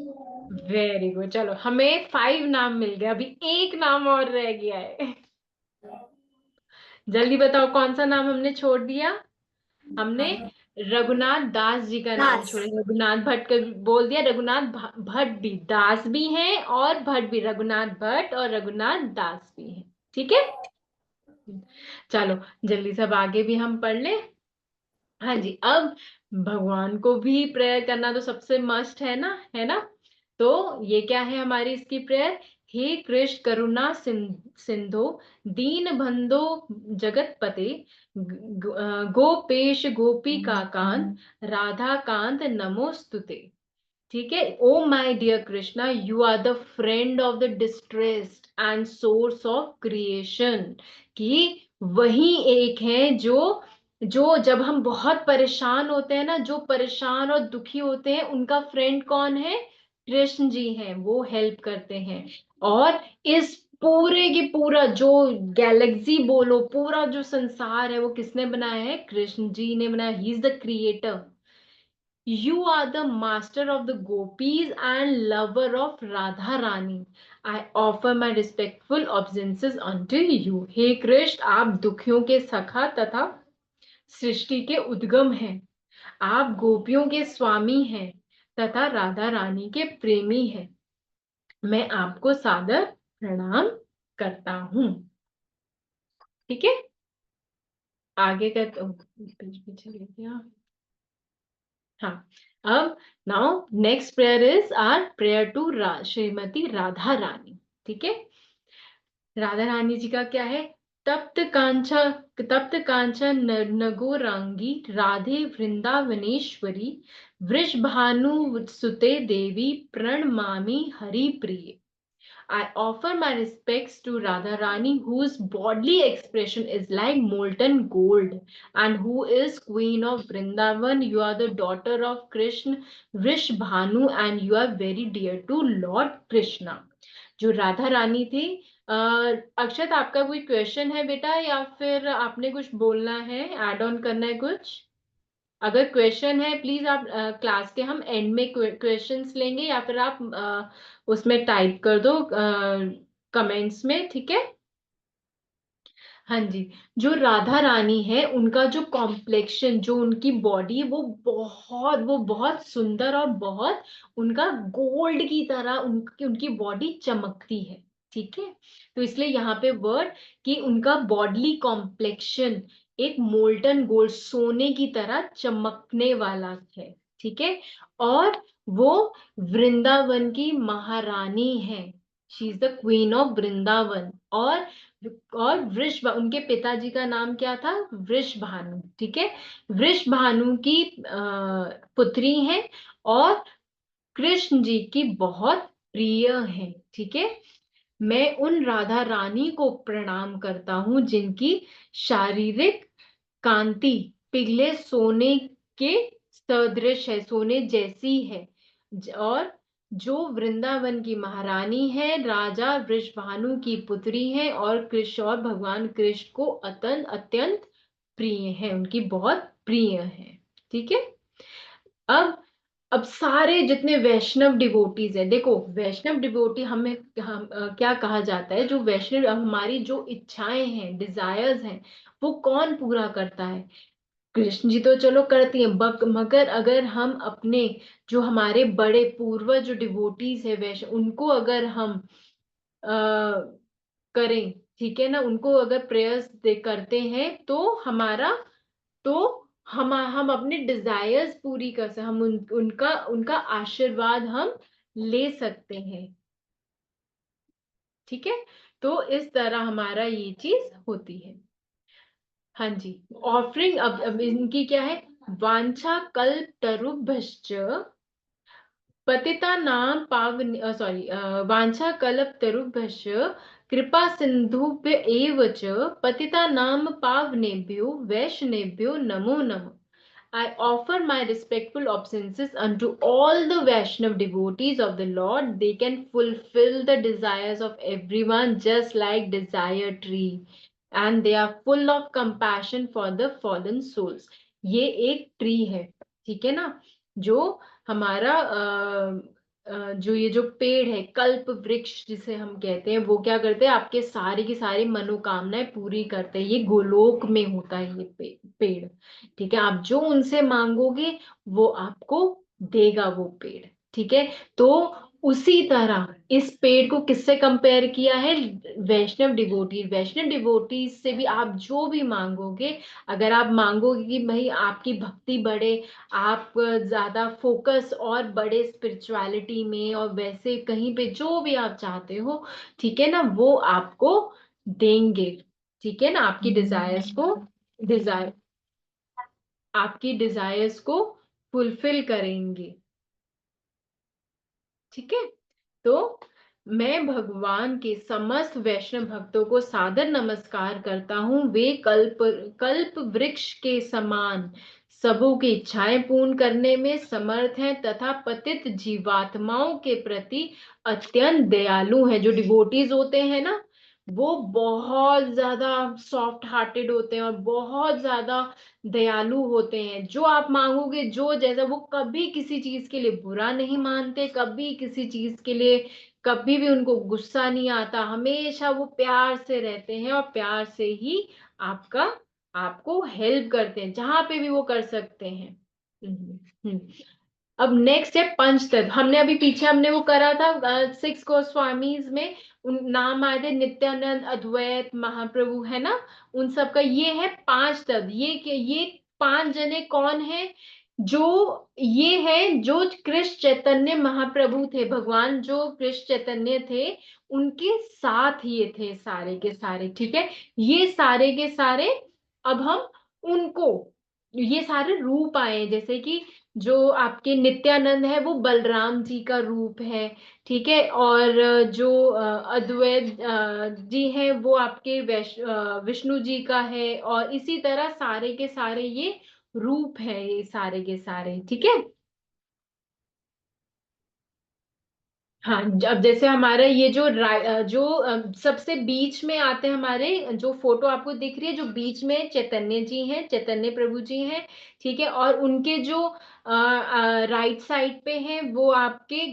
वेरी गुड, चलो हमें 5 नाम मिल गए, अभी एक नाम और रह गया है। जल्दी बताओ कौन सा नाम हमने छोड़ दिया। हमने रघुनाथ दास जी का नाम दास। छोड़ा, रघुनाथ भट्ट का बोल दिया, रघुनाथ भट्ट भी, दास भी हैं और भट्ट भी, रघुनाथ भट्ट और रघुनाथ दास भी हैं। ठीक है, चलो जल्दी सब आगे भी हम पढ़ ले। हाँ जी, अब भगवान को भी प्रेयर करना तो सबसे मस्ट है ना, है ना। तो ये क्या है हमारी इसकी प्रेयर। हे कृष्ण करुणा सिंधु दीन बंधो जगत पते गोपेश गोपिका कांत राधा कांत नमोस्तुते। ठीक है, O my dear Krishna, you are the friend of the distressed and source of creation. कि वही एक है जो जो जब हम बहुत परेशान होते हैं ना, जो परेशान और दुखी होते हैं, उनका फ्रेंड कौन है, कृष्ण जी हैं, वो हेल्प करते हैं। और इस पूरे की पूरा जो गैलेक्सी बोलो, पूरा जो संसार है, वो किसने बनाया है, कृष्ण जी ने बनाया, he is the creator. You are the master of the gopis and lover of Radha Rani. I offer my respectful obeisances unto you. हे कृष्ण, आप दुखियों के सखा तथा सृष्टि के उद्गम हैं। आप गोपियों के स्वामी हैं तथा राधा रानी के प्रेमी हैं। मैं आपको सादर प्रणाम करता हूँ। ठीक है, आगे का तो पीछे ले गया। हाँ, अब now next prayer is our prayer to Shrimati Radha Rani. ठीक है, राधा रानी जी का क्या है। तप्त कांचन नगोरांगी राधे वृंदावनेश्वरी वृषभानु सुते देवी प्रणमामि हरि प्रिय। I offer my respects to Radharani, whose bodily expression is like molten gold, and who is Queen of Vrindavan. You are the daughter of Krishna Vrishbhanu, and you are very dear to Lord Krishna. जो राधा रानी थी, अक्षत आपका कोई क्वेश्चन है बेटा, या फिर आपने कुछ बोलना है, एड ऑन करना है कुछ। अगर क्वेश्चन है प्लीज आप क्लास के हम एंड में क्वेश्चंस लेंगे, या फिर आप उसमें टाइप कर दो कमेंट्स में। ठीक है, हाँ जी, जो राधा रानी है उनका जो कॉम्प्लेक्शन, जो उनकी बॉडी, वो बहुत सुंदर और बहुत उनका गोल्ड की तरह उनकी उनकी बॉडी चमकती है। ठीक है, तो इसलिए यहाँ पे वर्ड कि उनका बॉडली कॉम्प्लेक्शन एक मोल्टन गोल्ड, सोने की तरह चमकने वाला है। ठीक है, और वो वृंदावन की महारानी है, she is the queen of Vrindavan. और उनके पिताजी का नाम क्या था, वृषभानु। ठीक है, वृषभानु की पुत्री है और कृष्ण जी की बहुत प्रिय है। ठीक है, मैं उन राधा रानी को प्रणाम करता हूं जिनकी शारीरिक कांति पिघले सोने के सदृश है, सोने जैसी है। और जो वृंदावन की महारानी है, राजा वृषभानु की पुत्री है, और कृष्ण और भगवान कृष्ण को अत्यंत अत्यंत प्रिय है, उनकी बहुत प्रिय है। ठीक है, अब सारे जितने वैष्णव डिवोटीज हैं, देखो वैष्णव डिवोटी हमें क्या कहा जाता है, जो वैष्णव हमारी जो इच्छाएं हैं, डिजायर्स हैं, वो कौन पूरा करता है, कृष्ण जी तो चलो करती हैं, मगर अगर हम अपने जो हमारे बड़े पूर्वज जो डिवोटीज है वैष्णव, उनको अगर हम करें, ठीक है ना, उनको अगर प्रेयर्स दे करते हैं, तो हमारा तो हम अपने डिजायर्स पूरी कर सकते, हम उनका उनका आशीर्वाद हम ले सकते हैं। ठीक है, तो इस तरह हमारा ये चीज होती है। हाँ जी, ऑफरिंग अब इनकी क्या है, वांछा कल्प तरुभ्यश्च पतिता नाम पावन सॉरी वांछा कल्प तरुभ्यश्च कृपा सिंधुभ्य एव च पतिता नाम पावनेभ्यो वैष्णवेभ्यो नमो नमः। I offer my respectful obeisances unto all the Vaishnav devotees of the Lord. They can fulfill the desires of everyone just like desire tree, and they are full of compassion for the fallen souls. ये एक ट्री है, ठीक है ना, जो हमारा जो ये जो पेड़ है, कल्प वृक्ष जिसे हम कहते हैं, वो क्या करते हैं, आपके सारी की सारी मनोकामनाएं पूरी करते हैं। ये गोलोक में होता है ये पेड़, ठीक है। आप जो उनसे मांगोगे वो आपको देगा वो पेड़, ठीक है। तो उसी तरह इस पेड़ को किससे कंपेयर किया है, वैष्णव डिवोटी से भी आप जो भी मांगोगे, अगर आप मांगोगे कि भाई आपकी भक्ति बढ़े, आप ज्यादा फोकस और बड़े स्पिरिचुअलिटी में और वैसे कहीं पे जो भी आप चाहते हो, ठीक है ना, वो आपको देंगे, ठीक है ना, डिजायर आपकी डिजायर्स को फुलफिल करेंगे, ठीक है। तो मैं भगवान के समस्त वैष्णव भक्तों को सादर नमस्कार करता हूँ। वे कल्प कल्प वृक्ष के समान सबों की इच्छाएं पूर्ण करने में समर्थ हैं तथा पतित जीवात्माओं के प्रति अत्यंत दयालु हैं। जो डिवोटीज होते हैं ना, वो बहुत ज्यादा सॉफ्ट हार्टेड होते हैं और बहुत ज्यादा दयालु होते हैं। जो आप मांगोगे, जो जैसा, वो कभी किसी चीज के लिए बुरा नहीं मानते, कभी किसी चीज के लिए कभी भी उनको गुस्सा नहीं आता, हमेशा वो प्यार से रहते हैं और प्यार से ही आपका आपको हेल्प करते हैं जहां पे भी वो कर सकते हैं। हम्म, हम्म। अब नेक्स्ट है पंचतत्व। हमने अभी पीछे हमने वो करा था, सिक्स गोस्वामीज में उन नाम आए थे, नित्यानंद, अद्वैत, महाप्रभु, है ना, उन सब का ये है पांच तत्व। ये पांच जने कौन है, जो ये है जो कृष्ण चैतन्य महाप्रभु थे, भगवान जो कृष्ण चैतन्य थे उनके साथ ये थे सारे के सारे, ठीक है। ये सारे के सारे, अब हम उनको, ये सारे रूप आए हैं, जैसे कि जो आपके नित्यानंद है वो बलराम जी का रूप है, ठीक है। और जो अद्वैत जी है वो आपके विष्णु जी का है, और इसी तरह सारे के सारे ये रूप है, ये सारे के सारे, ठीक है। हाँ, अब जैसे हमारा ये सबसे बीच में आते हैं हमारे, जो फोटो आपको दिख रही है, जो बीच में चैतन्य जी हैं, चैतन्य प्रभु जी हैं, ठीक है। और उनके जो राइट साइड पे हैं वो आपके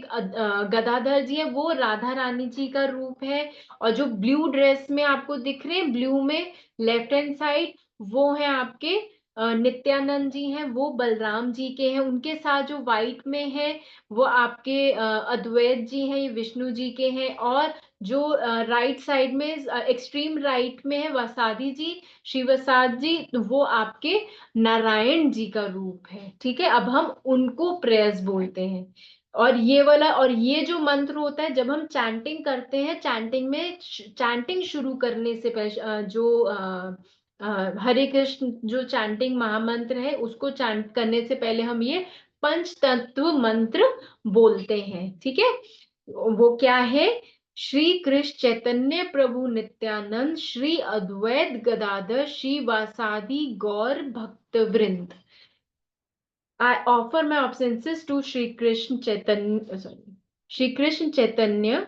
गदाधर जी है, वो राधा रानी जी का रूप है। और जो ब्लू ड्रेस में आपको दिख रहे हैं, ब्लू में लेफ्ट हैंड साइड, वो है आपके नित्यानंद जी हैं, वो बलराम जी के हैं। उनके साथ जो व्हाइट में है वो आपके अद्वैत जी हैं, ये विष्णु जी के हैं। और जो राइट साइड में एक्सट्रीम राइट में है वसादी जी, शिवसाद जी, तो वो आपके नारायण जी का रूप है, ठीक है। अब हम उनको प्रेयर्स बोलते हैं। और ये वाला, और ये जो मंत्र होता है, जब हम चैंटिंग करते हैं, चैंटिंग शुरू करने से पहले हरे कृष्ण जो चैंटिंग महामंत्र है, उसको चैंट करने से पहले हम ये पंच तत्व मंत्र बोलते हैं, ठीक है। वो क्या है, श्री कृष्ण चैतन्य प्रभु नित्यानंद, श्री अद्वैत गदाधर, श्री वासादि गौर भक्त वृंद। I offer my obeisances to Shri Krishna Chaitanya, sorry, Shri Krishna Chaitanya,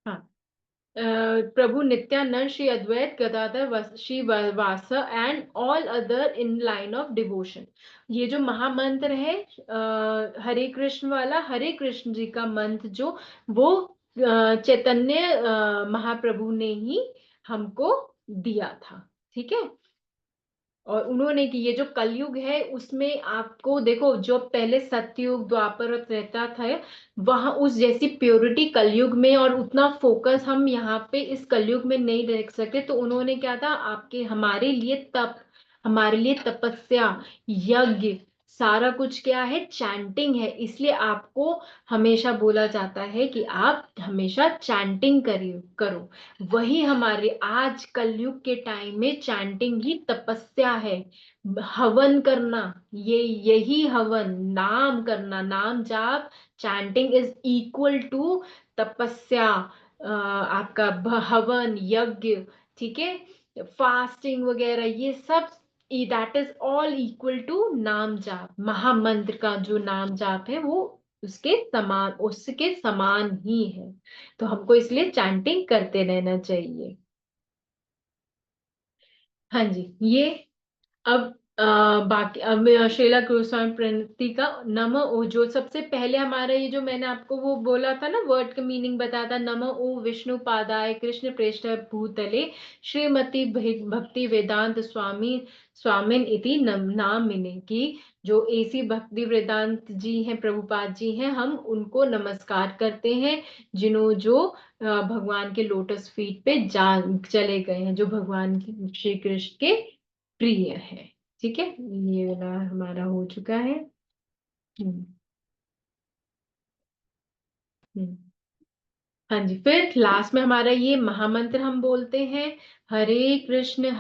हाँ, Prabhu Nityananda, Shri Advaita Gadadhar, Shri Vas and all other in line of devotion. ये जो महामंत्र है हरे कृष्ण वाला, हरे कृष्ण जी का मंत्र, जो वो चैतन्य महाप्रभु ने ही हमको दिया था, ठीक है। और उन्होंने कि ये जो कलयुग है उसमें आपको देखो, जो पहले सतयुग द्वापर और त्रेता था, वहां उस जैसी प्योरिटी कलयुग में और उतना फोकस हम यहाँ पे इस कलयुग में नहीं देख सकते। तो उन्होंने क्या था, आपके हमारे लिए तप, हमारे लिए तपस्या, यज्ञ, सारा कुछ क्या है, चैंटिंग है, इसलिए आपको हमेशा बोला जाता है कि आप हमेशा चैंटिंग करिए करो। वही हमारे आज कलयुग के टाइम में चैंटिंग ही तपस्या है। हवन करना, ये यही हवन, नाम करना, नाम जाप, चैंटिंग इज इक्वल टू तपस्या, आपका हवन, यज्ञ, ठीक है, फास्टिंग वगैरह, ये सब that is all equal to नाम जाप। महामंत्र का जो नाम जाप है वो उसके समान ही है। तो हमको इसलिए चैंटिंग करते रहना चाहिए। हाँ जी, ये अब बाकी अब श्रीला गोस्वामी प्रणति का नम ओ, जो सबसे पहले हमारा ये जो मैंने आपको वो बोला था ना, वर्ड का मीनिंग बताया था, नम ओ विष्णु पादाय कृष्ण प्रेष्ठ भूतले श्रीमती भक्ति वेदांत स्वामिन इति नामिने की, जो एसी भक्ति वेदांत जी हैं, प्रभुपाद जी हैं, हम उनको नमस्कार करते हैं, जिन्हों जो भगवान के लोटस फीट पे जा चले गए हैं, जो भगवान श्री कृष्ण के प्रिय है। ठीक है, ये वाला हमारा हो चुका है। हम्म। हम्म। हाँ जी, फिर लास्ट में हमारा ये महामंत्र हम बोलते हैं, हरे कृष्ण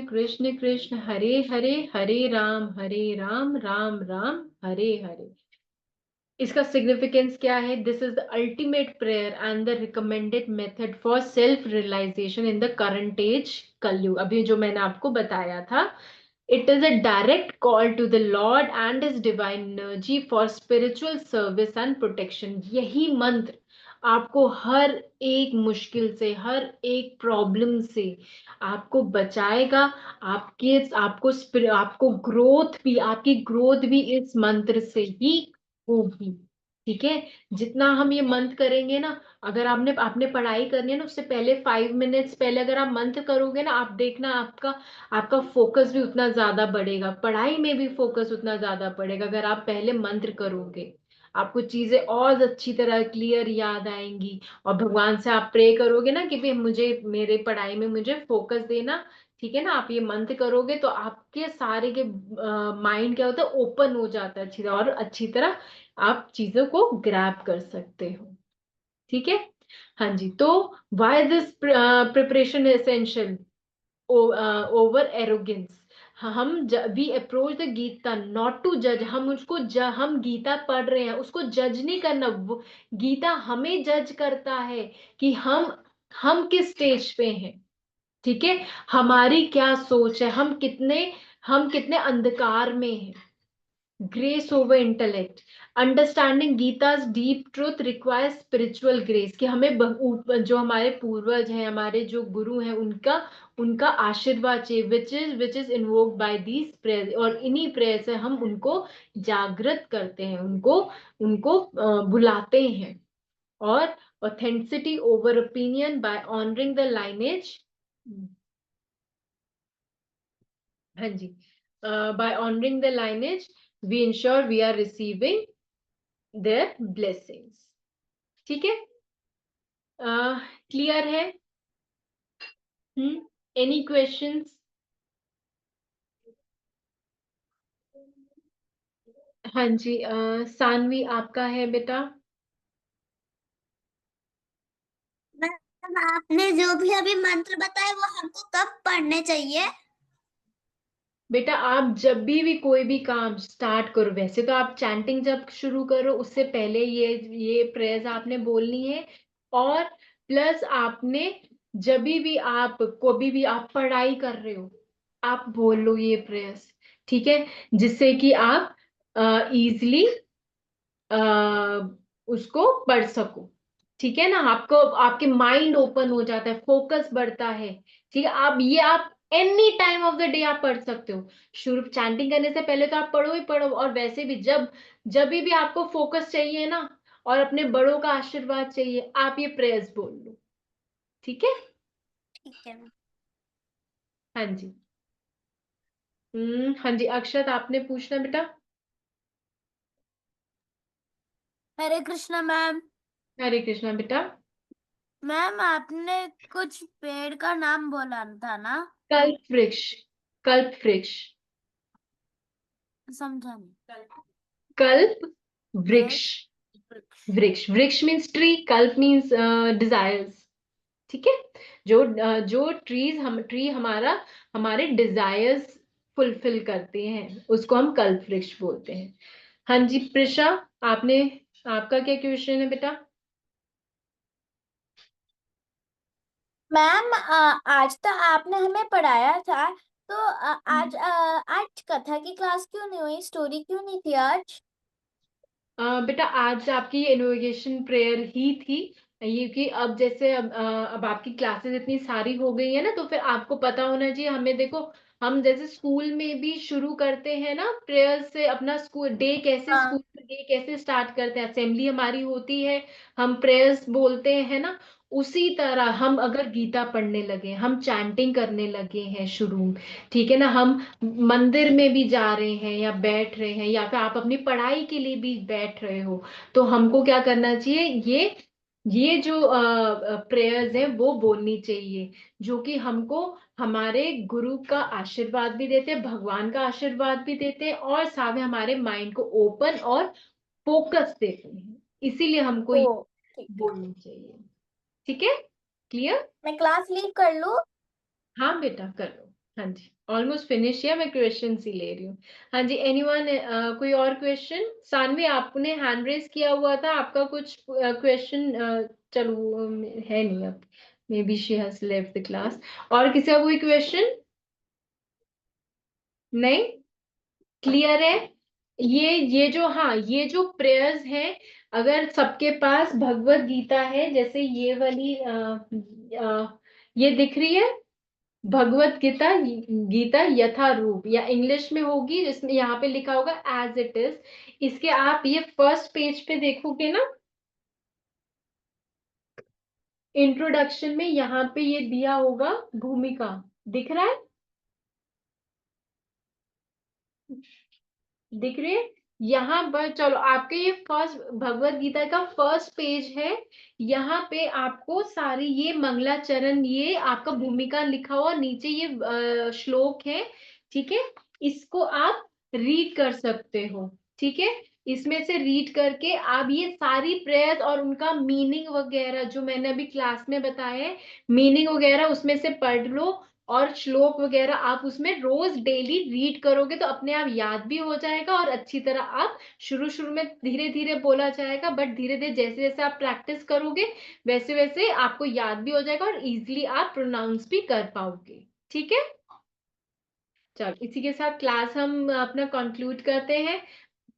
कृष्ण कृष्ण हरे हरे, हरे राम राम हरे हरे। इसका सिग्निफिकेंस क्या है? This is the ultimate prayer and the recommended method for self realisation in the current age Kalyug. अभी जो मैंने आपको बताया था, it is a direct call to the lord and his divine energy for spiritual service and protection. यही मंत्र आपको हर एक मुश्किल से, हर एक प्रॉब्लम से आपको बचाएगा। आपको ग्रोथ भी, आपकी ग्रोथ भी इस मंत्र से ही होगी। ठीक है, जितना हम ये मंत्र करेंगे ना, अगर आपने आपने पढ़ाई करनी है ना, उससे पहले 5 मिनट्स पहले अगर आप मंत्र करोगे ना, आप देखना आपका आपका फोकस भी उतना ज्यादा बढ़ेगा, पढ़ाई में भी फोकस उतना ज्यादा बढ़ेगा। अगर आप पहले मंत्र करोगे, आपको चीजें और अच्छी तरह क्लियर याद आएंगी। और भगवान से आप प्रे करोगे ना कि भाई मुझे मेरे पढ़ाई में मुझे फोकस देना, ठीक है ना, आप ये मंत्र करोगे तो आपके सारे के माइंड क्या होता है, ओपन हो जाता है अच्छी तरह, और अच्छी तरह आप चीजों को ग्रैब कर सकते हो। ठीक है। हाँ जी, तो why this preparation essential over arrogance. हम we approach the Gita not to जज, हम उसको हम गीता पढ़ रहे हैं, उसको जज नहीं करना, गीता हमें जज करता है कि हम किस स्टेज पे हैं। ठीक है, हमारी क्या सोच है, हम कितने अंधकार में हैं। Grace over intellect, understanding Gita's deep truth requires spiritual grace, कि हमें जो हमारे पूर्वज हैं, हमारे जो गुरु हैं, उनका उनका आशीर्वाद चाहिए, which is invoked by these prayers, और इन्हीं प्रेयर से हम उनको जागृत करते हैं, उनको उनको बुलाते हैं। और authenticity over opinion by honouring the lineage. हाँ जी, by honouring the lineage we ensure we are receiving their blessings. ठीक है, क्लियर है? Any questions? हाँ जी, सानवी आपका है बेटा। मैम आपने जो भी अभी मंत्र बताए वो हमको कब पढ़ने चाहिए? बेटा आप जब भी कोई भी काम स्टार्ट करो, वैसे तो आप चैंटिंग जब शुरू करो उससे पहले ये प्रेयर्स आपने बोलनी है। और प्लस आपने जब भी आप कभी भी आप पढ़ाई कर रहे हो, आप बोल लो ये प्रेयर्स। ठीक है, जिससे कि आप इजली उसको पढ़ सको। ठीक है ना, आपको आपके माइंड ओपन हो जाता है, फोकस बढ़ता है। ठीक है, आप any time of the day आप पढ़ सकते हो। शुरू चैंटिंग करने से पहले तो आप पढ़ो ही पढ़ो, और वैसे भी जब जब भी आपको फोकस चाहिए ना, और अपने बड़ों का आशीर्वाद चाहिए, आप ये प्रेयर्स बोल लो। ठीक है। ठीक है मैम। हाँ जी। हाँ जी, अक्षत आपने पूछना बेटा। हरे कृष्णा मैम। हरे कृष्णा बेटा। मैम आपने कुछ पेड़ का नाम बोला था ना? कल्प वृक्ष, कल्प वृक्ष। समझा नहीं। कल्प वृक्ष। कल्प वृक्ष। वृक्ष, वृक्ष मीन्स ट्री, कल्प मीन्स डिजायर्स। ठीक है। जो ट्री हमारा हमारे डिजायर्स फुलफिल करते हैं उसको हम कल्प वृक्ष बोलते हैं। हाँ जी प्रिशा, आपने, आपका क्या क्वेश्चन है बेटा? मैम आज तो आपने हमें पढ़ाया था, तो आज कथा की क्लास क्यों नहीं हुई, स्टोरी क्यों नहीं थी आज? बेटा आज आपकी इनोवेशन प्रेयर ही थी। ये कि अब जैसे अब आपकी क्लासेस इतनी सारी हो गई है ना, तो फिर आपको पता होना चाहिए। हमें देखो, हम जैसे स्कूल में भी शुरू करते हैं ना प्रेयर से, अपना हाँ। स्कूल डे कैसे स्टार्ट करते हैं, असेंबली हमारी होती है, हम प्रेयर्स बोलते हैं ना, उसी तरह हम अगर गीता पढ़ने लगे, हम चैंटिंग करने लगे हैं शुरू, ठीक है ना, हम मंदिर में भी जा रहे हैं या बैठ रहे हैं, या फिर आप अपनी पढ़ाई के लिए भी बैठ रहे हो, तो हमको क्या करना चाहिए, ये जो प्रेयर्स हैं वो बोलनी चाहिए, जो कि हमको हमारे गुरु का आशीर्वाद भी देते हैं, भगवान का आशीर्वाद भी देते हैं, और साथ में हमारे माइंड को ओपन और फोकस देते हैं। इसीलिए हमको ओ, ये ठीक। बोलनी चाहिए। ठीक है, क्लियर? मैं क्लास लीव कर लूँ? हाँ बेटा कर लो। हाँ जी, ऑलमोस्ट फिनिश है, मैं क्वेश्चन ही ले रही हूँ। हाँ जी, एनीवन, कोई और क्वेश्चन? सानवी आपने हैंड रेज किया हुआ था, आपका कुछ क्वेश्चन? चलो है नहीं अब, may be she has left the class. और किसी का कोई क्वेश्चन? नहीं, क्लियर है। ये जो, हाँ ये जो प्रेयर्स हैं, अगर सबके पास भगवत गीता है, जैसे ये वाली ये दिख रही है, भगवत गीता, गीता यथा रूप, या इंग्लिश में होगी जिसमें यहाँ पे लिखा होगा एज इट इज, इसके आप ये फर्स्ट पेज पे देखोगे ना, इंट्रोडक्शन में यहाँ पे ये दिया होगा भूमिका, दिख रहा है? दिख रही है? यहाँ पर चलो, आपके ये फर्स्ट भगवत गीता का फर्स्ट पेज है, यहाँ पे आपको सारी ये मंगलाचरण, ये आपका भूमिका लिखा हुआ, नीचे ये श्लोक है, ठीक है, इसको आप रीड कर सकते हो। ठीक है, इसमें से रीड करके आप ये सारी प्रेयर्स और उनका मीनिंग वगैरह जो मैंने अभी क्लास में बताया है, मीनिंग वगैरह उसमें से पढ़ लो, और श्लोक वगैरह आप उसमें रोज डेली रीड करोगे तो अपने आप याद भी हो जाएगा, और अच्छी तरह आप, शुरू शुरू में धीरे धीरे बोला जाएगा, बट धीरे धीरे जैसे जैसे आप प्रैक्टिस करोगे वैसे वैसे आपको याद भी हो जाएगा, और इजीली आप प्रोनाउंस भी कर पाओगे। ठीक है, चलो इसी के साथ क्लास हम अपना कंक्लूड करते हैं।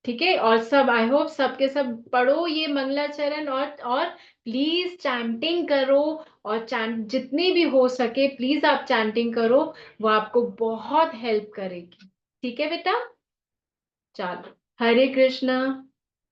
ठीक है, और सब, आई होप सबके सब पढ़ो ये मंगलाचरण, और प्लीज चैंटिंग करो, और चैंट जितनी भी हो सके प्लीज आप चैंटिंग करो, वो आपको बहुत हेल्प करेगी। ठीक है बेटा, चलो, हरे कृष्णा।